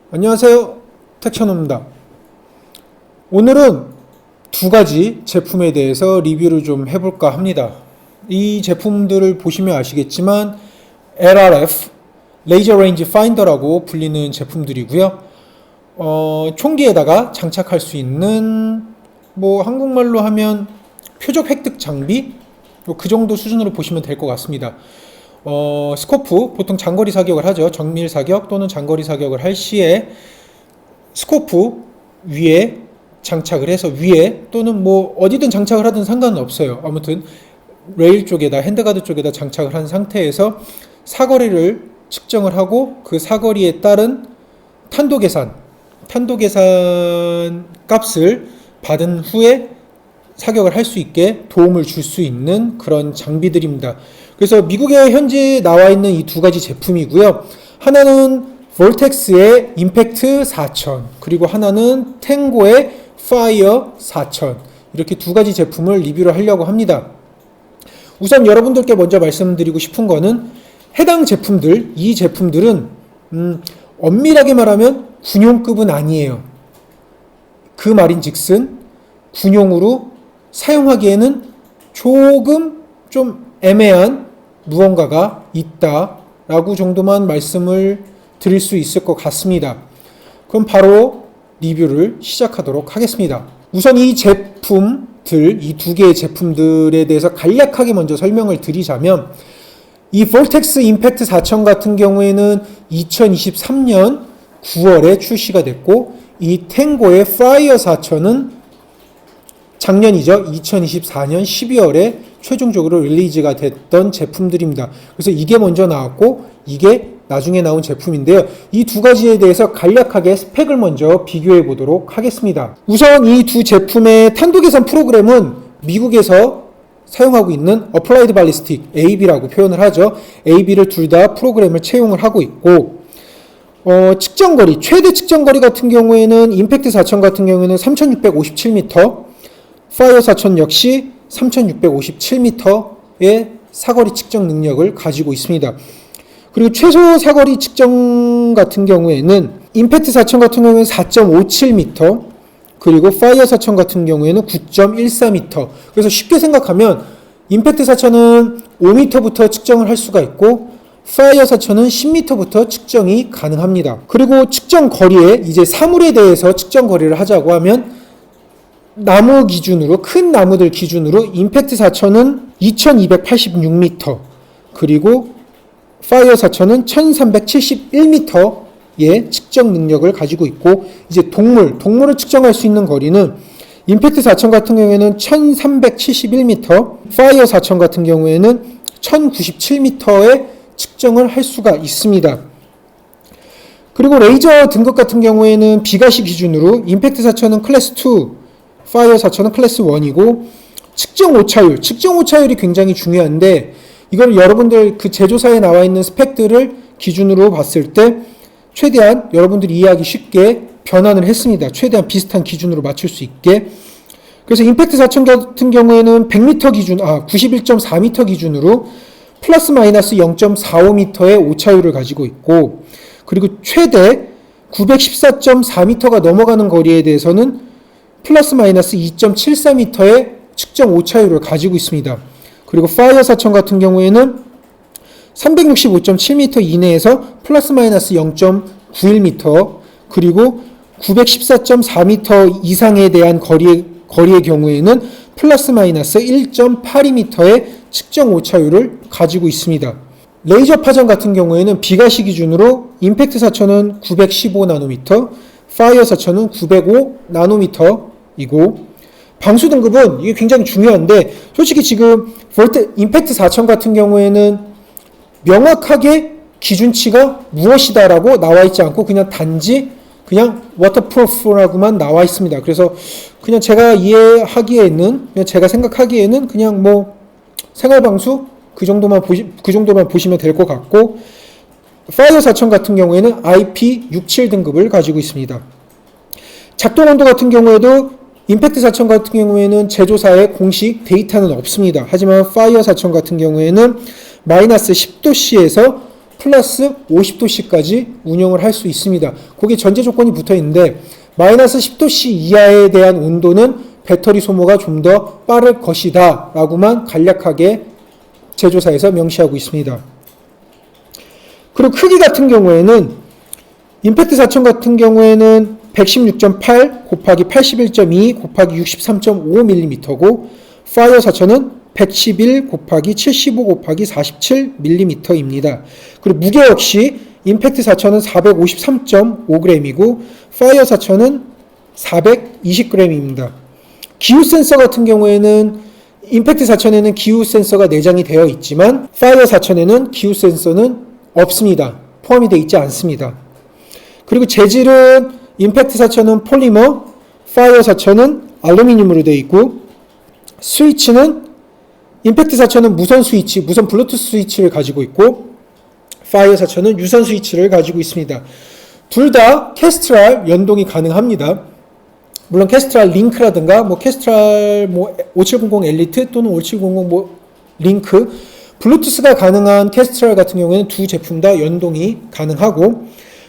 안녕하세요, 택천호입니다. 오늘은 두 가지 제품에 대해서 리뷰를 좀 해볼까 합니다. 이 제품들을 보시면 아시겠지만 LRF, 레이저 레인지 파인더라고 불리는 제품들이고요. 총기에다가 장착할 수 있는 한국말로 하면 표적 획득 장비? 그 정도 수준으로 보시면 될 것 같습니다. 스코프, 보통 장거리 사격을 하죠. 정밀 사격 또는 장거리 사격을 할 시에 스코프 위에 장착을 해서 위에 또는 어디든 장착을 하든 상관은 없어요. 아무튼 레일 쪽에다, 핸드가드 쪽에다 장착을 한 상태에서 사거리를 측정을 하고 그 사거리에 따른 탄도 계산 값을 받은 후에 사격을 할 수 있게 도움을 줄 수 있는 그런 장비들입니다. 그래서 미국에 현재 나와 있는 이 두 가지 제품이고요. 하나는 볼텍스의 임팩트 4000, 그리고 하나는 탱고의 파이어 4000, 이렇게 두 가지 제품을 리뷰를 하려고 합니다. 우선 여러분들께 먼저 말씀드리고 싶은 거는 해당 제품들, 이 제품들은 엄밀하게 말하면 군용급은 아니에요. 그 말인즉슨 군용으로 사용하기에는 조금 좀 애매한 무언가가 있다라고 정도만 말씀을 드릴 수 있을 것 같습니다. 그럼 바로 리뷰를 시작하도록 하겠습니다. 우선 이 제품들, 이 두 개의 제품들에 대해서 간략하게 먼저 설명을 드리자면, 이 볼텍스 임팩트 4000 같은 경우에는 2023년 9월에 출시가 됐고, 이 탱고의 파이어 4000은 작년이죠. 2024년 12월에 최종적으로 릴리즈가 됐던 제품들입니다. 그래서 이게 먼저 나왔고 이게 나중에 나온 제품인데요. 이 두 가지에 대해서 간략하게 스펙을 먼저 비교해 보도록 하겠습니다. 우선 이 두 제품의 탄도 계산 프로그램은 미국에서 사용하고 있는 어플라이드 발리스틱 AB라고 표현을 하죠. AB를 둘 다 프로그램을 채용을 하고 있고, 측정거리, 최대 측정거리 같은 경우에는 임팩트 4000 같은 경우에는 3657m, 파이어 4000 역시 3657m의 사거리 측정 능력을 가지고 있습니다. 그리고 최소 사거리 측정 같은 경우에는 임팩트 4000 같은 경우에는 4.57m, 그리고 파이어 4000 같은 경우에는 9.14m. 그래서 쉽게 생각하면 임팩트 4000은 5m부터 측정을 할 수가 있고 파이어 4000은 10m부터 측정이 가능합니다. 그리고 측정 거리에 이제 사물에 대해서 측정 거리를 하자고 하면 나무 기준으로, 큰 나무들 기준으로 임팩트 4000은 2286m, 그리고 파이어 4000은 1371m의 측정 능력을 가지고 있고, 이제 동물을 측정할 수 있는 거리는 임팩트 4000 같은 경우에는 1371m, 파이어 4000 같은 경우에는 1097m의 측정을 할 수가 있습니다. 그리고 레이저 등급 같은 경우에는 비가시 기준으로 임팩트 4000은 클래스 2, 파이어 4000은 클래스 1이고, 측정 오차율이 굉장히 중요한데, 이걸 여러분들 그 제조사에 나와 있는 스펙들을 기준으로 봤을 때 최대한 여러분들이 이해하기 쉽게 변환을 했습니다. 최대한 비슷한 기준으로 맞출 수 있게. 그래서 임팩트 4000 같은 경우에는 100m 기준, 91.4m 기준으로 플러스 마이너스 0.45m의 오차율을 가지고 있고, 그리고 최대 914.4m가 넘어가는 거리에 대해서는 플러스 마이너스 2.74m의 측정 오차율을 가지고 있습니다. 그리고 파이어 4000 같은 경우에는 365.7m 이내에서 플러스 마이너스 0.91m, 그리고 914.4m 이상에 대한 거리의 경우에는 플러스 마이너스 1.82m의 측정 오차율을 가지고 있습니다. 레이저 파전 같은 경우에는 비가시 기준으로 임팩트 4000은 915나노미터, 파이어 4000은 905나노미터이고, 방수 등급은 이게 굉장히 중요한데, 솔직히 지금 임팩트 4000 같은 경우에는 명확하게 기준치가 무엇이다라고 나와 있지 않고 단지 워터프루프라고만 나와 있습니다. 그래서 그냥 제가 이해하기에는, 제가 생각하기에는 생활방수 그 정도만 보시면 될 것 같고, 파이어 4000 같은 경우에는 IP67 등급을 가지고 있습니다. 작동 온도 같은 경우에도 임팩트 4000 같은 경우에는 제조사의 공식 데이터는 없습니다. 하지만 파이어 4000 같은 경우에는 마이너스 10도씨에서 플러스 50도씨까지 운영을 할 수 있습니다. 거기에 전제 조건이 붙어 있는데 마이너스 10도씨 이하에 대한 온도는 배터리 소모가 좀 더 빠를 것이다 라고만 간략하게 제조사에서 명시하고 있습니다. 그리고 크기 같은 경우에는 임팩트 4000 같은 경우에는 116.8 곱하기 81.2 곱하기 63.5mm고 파이어 4000은 111 곱하기 75 곱하기 47mm입니다. 그리고 무게 역시 임팩트 4000은 453.5g이고 파이어 4000은 420g입니다. 기후 센서 같은 경우에는 임팩트 4000에는 기후 센서가 내장이 되어 있지만 파이어 4000에는 기후 센서는 없습니다. 포함이 되어 있지 않습니다. 그리고 재질은 임팩트 4000은 폴리머, 파이어 4000은 알루미늄으로 되어 있고 스위치는 임팩트 4000은 무선 스위치, 무선 블루투스 스위치를 가지고 있고 파이어 4000은 유선 스위치를 가지고 있습니다. 둘 다 캐스트랄 연동이 가능합니다. 물론 캐스트랄 링크라든가 캐스트랄 5700 엘리트 또는 5700 링크 블루투스가 가능한 캐스트랄 같은 경우에는 두 제품 다 연동이 가능하고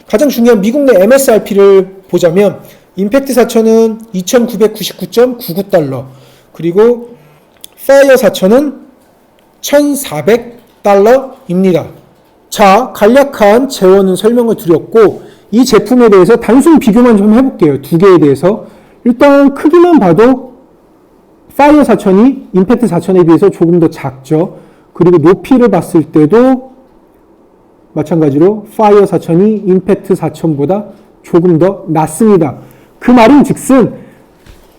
가장 중요한 미국 내 MSRP를 보자면 임팩트 4000은 2999.99달러 그리고 파이어 4000은 1400달러입니다. 자, 간략한 재원은 설명을 드렸고 이 제품에 대해서 단순 비교만 좀 해볼게요. 두 개에 대해서. 일단 크기만 봐도 파이어 4000이 임팩트 4000에 비해서 조금 더 작죠. 그리고 높이를 봤을 때도 마찬가지로 파이어 4000이 임팩트 4000보다 조금 더 낮습니다. 그 말인 즉슨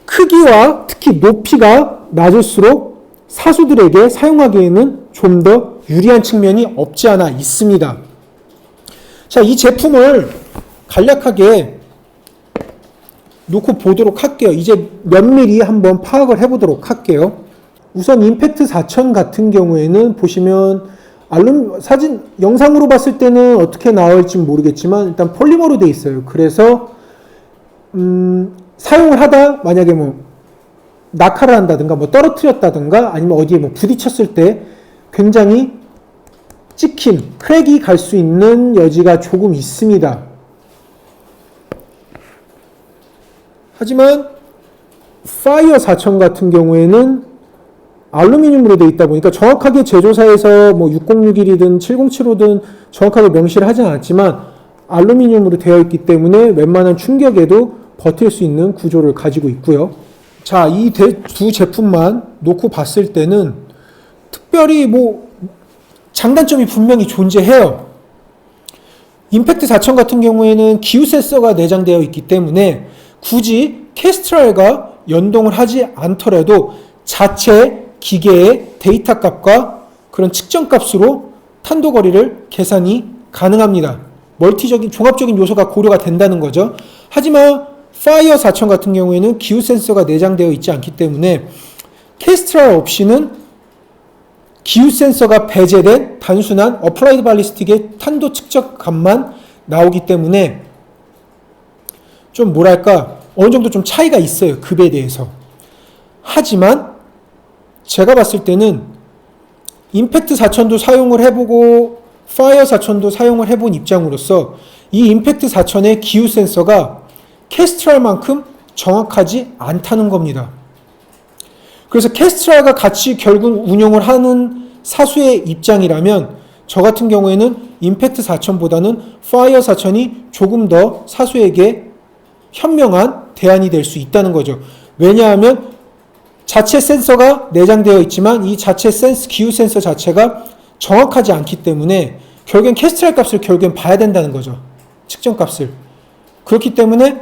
크기와 특히 높이가 낮을수록 사수들에게 사용하기에는 좀 더 유리한 측면이 없지 않아 있습니다. 자, 이 제품을 간략하게 놓고 보도록 할게요. 이제 몇 미리 한번 파악을 해보도록 할게요. 우선 임팩트 4000 같은 경우에는 보시면 사진 영상으로 봤을 때는 어떻게 나올지 모르겠지만 일단 폴리머로 되어 있어요. 그래서 사용을 하다 만약에 낙하를 한다든가 떨어뜨렸다든가 아니면 어디에 부딪혔을 때 굉장히 찍힘, 크랙이 갈 수 있는 여지가 조금 있습니다. 하지만 파이어 4000 같은 경우에는 알루미늄으로 되어 있다 보니까 정확하게 제조사에서 6061이든 707호든 정확하게 명시를 하지 않았지만 알루미늄으로 되어 있기 때문에 웬만한 충격에도 버틸 수 있는 구조를 가지고 있고요. 자, 이 두 제품만 놓고 봤을 때는 특별히 장단점이 분명히 존재해요. 임팩트 4000 같은 경우에는 기후 센서가 내장되어 있기 때문에 굳이 캐스트랄과 연동을 하지 않더라도 자체 기계의 데이터 값과 그런 측정 값으로 탄도 거리를 계산이 가능합니다. 종합적인 요소가 고려가 된다는 거죠. 하지만 파이어 4000 같은 경우에는 기후 센서가 내장되어 있지 않기 때문에 캐스트랄 없이는 기후 센서가 배제된 단순한 어플라이드 발리스틱의 탄도 측정 값만 나오기 때문에 좀 어느 정도 좀 차이가 있어요. 급에 대해서. 하지만 제가 봤을 때는 임팩트 4000도 사용을 해보고 파이어 4000도 사용을 해본 입장으로서 이 임팩트 4000의 기후 센서가 캐스트랄만큼 정확하지 않다는 겁니다. 그래서 캐스트랄과 같이 결국 운영을 하는 사수의 입장이라면 저 같은 경우에는 임팩트 4000보다는 파이어 4000이 조금 더 사수에게 현명한 대안이 될 수 있다는 거죠. 왜냐하면 자체 센서가 내장되어 있지만 이 자체 기후 센서 자체가 정확하지 않기 때문에 결국엔 캐스트랄 값을 결국엔 봐야 된다는 거죠. 측정 값을. 그렇기 때문에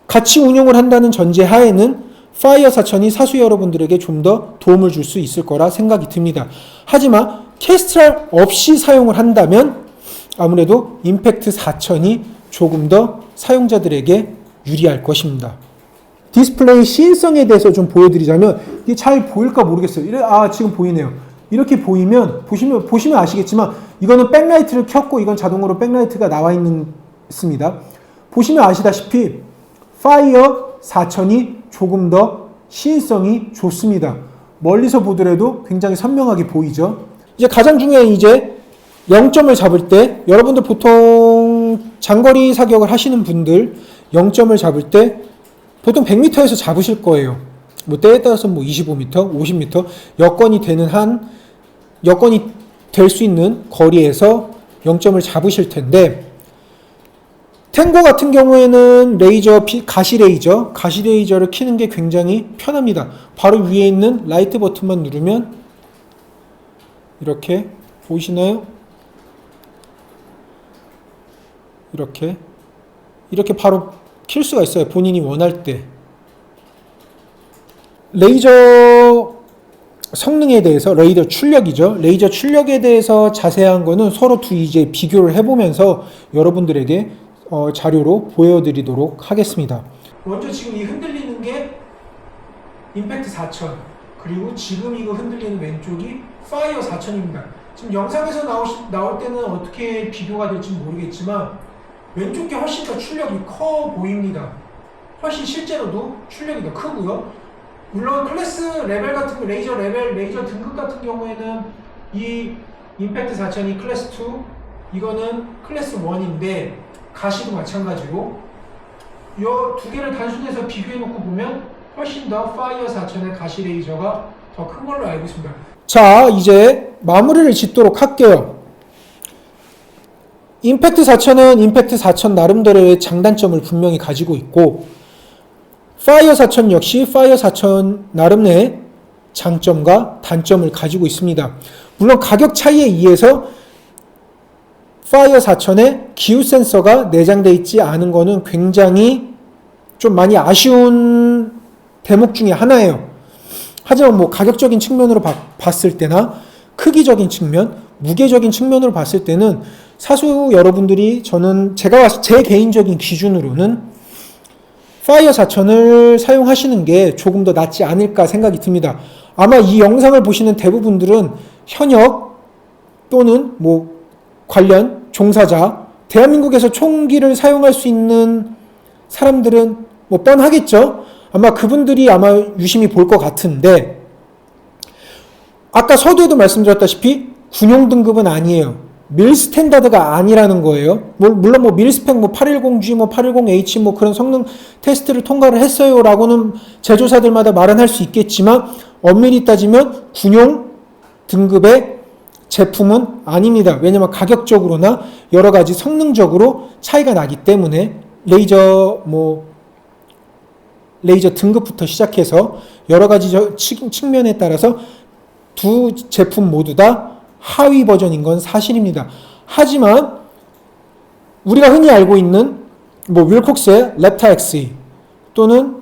같이 운용을 한다는 전제 하에는 파이어 4000이 사수 여러분들에게 좀 더 도움을 줄 수 있을 거라 생각이 듭니다. 하지만 캐스트랄 없이 사용을 한다면 아무래도 임팩트 4000이 조금 더 사용자들에게 유리할 것입니다. 디스플레이 시인성에 대해서 좀 보여드리자면 이게 잘 보일까 모르겠어요. 지금 보이네요. 이렇게 보시면 아시겠지만 이거는 백라이트를 켰고 이건 자동으로 백라이트가 나와 있습니다. 보시면 아시다시피 파이어 4000이 조금 더 시인성이 좋습니다. 멀리서 보더라도 굉장히 선명하게 보이죠. 이제 가장 중요한 0점을 잡을 때, 여러분들 보통 장거리 사격을 하시는 분들 0점을 잡을 때 보통 100m에서 잡으실 거예요. 뭐 때에 따라서 뭐 25m, 50m 여건이 될 수 있는 거리에서 0점을 잡으실 텐데, 탱고 같은 경우에는 가시 레이저를 켜는 게 굉장히 편합니다. 바로 위에 있는 라이트 버튼만 누르면 이렇게 보이시나요? 이렇게 바로 킬 수가 있어요. 본인이 원할 때. 레이저 성능에 대해서, 레이저 출력에 대해서 자세한 거는 서로 이제 비교를 해보면서 여러분들에게 자료로 보여드리도록 하겠습니다. 먼저 지금 이 흔들리는 게 임팩트 4000, 그리고 지금 이거 흔들리는 왼쪽이 파이어 4000입니다. 지금 영상에서 나올 때는 어떻게 비교가 될지 모르겠지만 왼쪽 게 훨씬 더 출력이 커 보입니다. 훨씬 실제로도 출력이 더 크고요. 물론 클래스 레벨 같은 거, 레이저 등급 같은 경우에는 이 임팩트 4000이 클래스 2, 이거는 클래스 1인데 가시도 마찬가지로 이 두 개를 단순해서 비교해 놓고 보면 훨씬 더 파이어 4000의 가시 레이저가 더 큰 걸로 알고 있습니다. 자, 이제 마무리를 짓도록 할게요. 임팩트 4000은 임팩트 4000 나름대로의 장단점을 분명히 가지고 있고, 파이어 4000 역시 파이어 4000 나름의 장점과 단점을 가지고 있습니다. 물론 가격 차이에 의해서 파이어 4000에 기후 센서가 내장되어 있지 않은 것은 굉장히 좀 많이 아쉬운 대목 중에 하나예요. 하지만 뭐 가격적인 측면으로 봤을 때나 크기적인 측면, 무게적인 측면으로 봤을 때는 사수 여러분들이, 제 개인적인 기준으로는 파이어 4000을 사용하시는 게 조금 더 낫지 않을까 생각이 듭니다. 아마 이 영상을 보시는 대부분들은 현역 또는 뭐 관련 종사자, 대한민국에서 총기를 사용할 수 있는 사람들은 뭐 뻔하겠죠. 아마 그분들이 유심히 볼 것 같은데, 아까 서두에도 말씀드렸다시피 군용 등급은 아니에요. 밀 스탠다드가 아니라는 거예요. 물론 뭐 밀스펙 810G, 810H 그런 성능 테스트를 통과를 했어요 라고는 제조사들마다 말은 할 수 있겠지만, 엄밀히 따지면 군용 등급의 제품은 아닙니다. 왜냐면 가격적으로나 여러 가지 성능적으로 차이가 나기 때문에 레이저 등급부터 시작해서 여러 가지 측면에 따라서 두 제품 모두 다 하위 버전인 건 사실입니다. 하지만 우리가 흔히 알고 있는 윌콕스의 랩타 XE 또는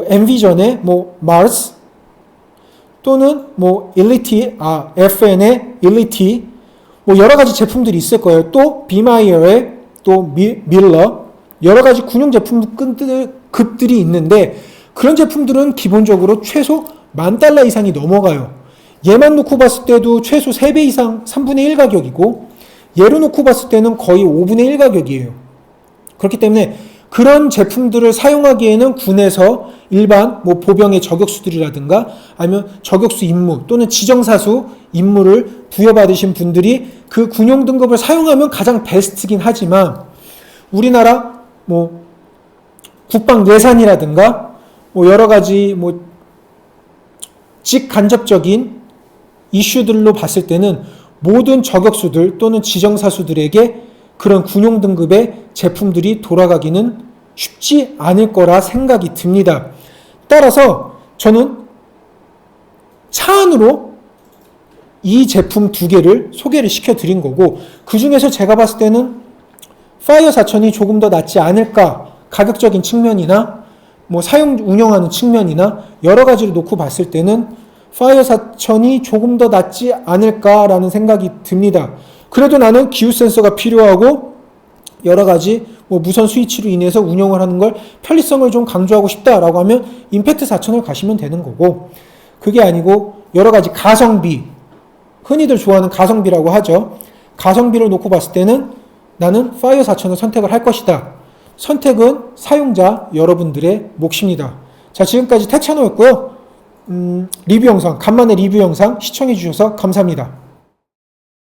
엔비전의 마르스 또는 FN의 일리티 여러 가지 제품들이 있을 거예요. 또 비마이어의 밀러 여러 가지 군용 제품급들이 있는데, 그런 제품들은 기본적으로 최소 $10,000 이상이 넘어가요. 얘만 놓고 봤을 때도 최소 3배 이상 3분의 1 가격이고, 얘로 놓고 봤을 때는 거의 5분의 1 가격이에요. 그렇기 때문에 그런 제품들을 사용하기에는 군에서 일반 보병의 저격수들이라든가 아니면 저격수 임무 또는 지정사수 임무를 부여받으신 분들이 그 군용 등급을 사용하면 가장 베스트긴 하지만, 우리나라 국방 예산이라든가 여러 가지 직간접적인 이슈들로 봤을 때는 모든 저격수들 또는 지정사수들에게 그런 군용 등급의 제품들이 돌아가기는 쉽지 않을 거라 생각이 듭니다. 따라서 저는 차 안으로 이 제품 두 개를 소개를 시켜드린 거고, 그 중에서 제가 봤을 때는 파이어 4000이 조금 더 낫지 않을까, 가격적인 측면이나 사용 운영하는 측면이나 여러 가지를 놓고 봤을 때는 파이어 4000이 조금 더 낫지 않을까라는 생각이 듭니다. 그래도 나는 기후 센서가 필요하고 여러 가지 무선 스위치로 인해서 운영을 하는 걸 편리성을 좀 강조하고 싶다라고 하면 임팩트 4000을 가시면 되는 거고, 그게 아니고 여러 가지 가성비, 흔히들 좋아하는 가성비라고 하죠. 가성비를 놓고 봤을 때는 나는 파이어 4000을 선택을 할 것이다. 선택은 사용자 여러분들의 몫입니다. 자, 지금까지 태찬호였고요. 리뷰 영상, 간만에 리뷰 영상 시청해 주셔서 감사합니다.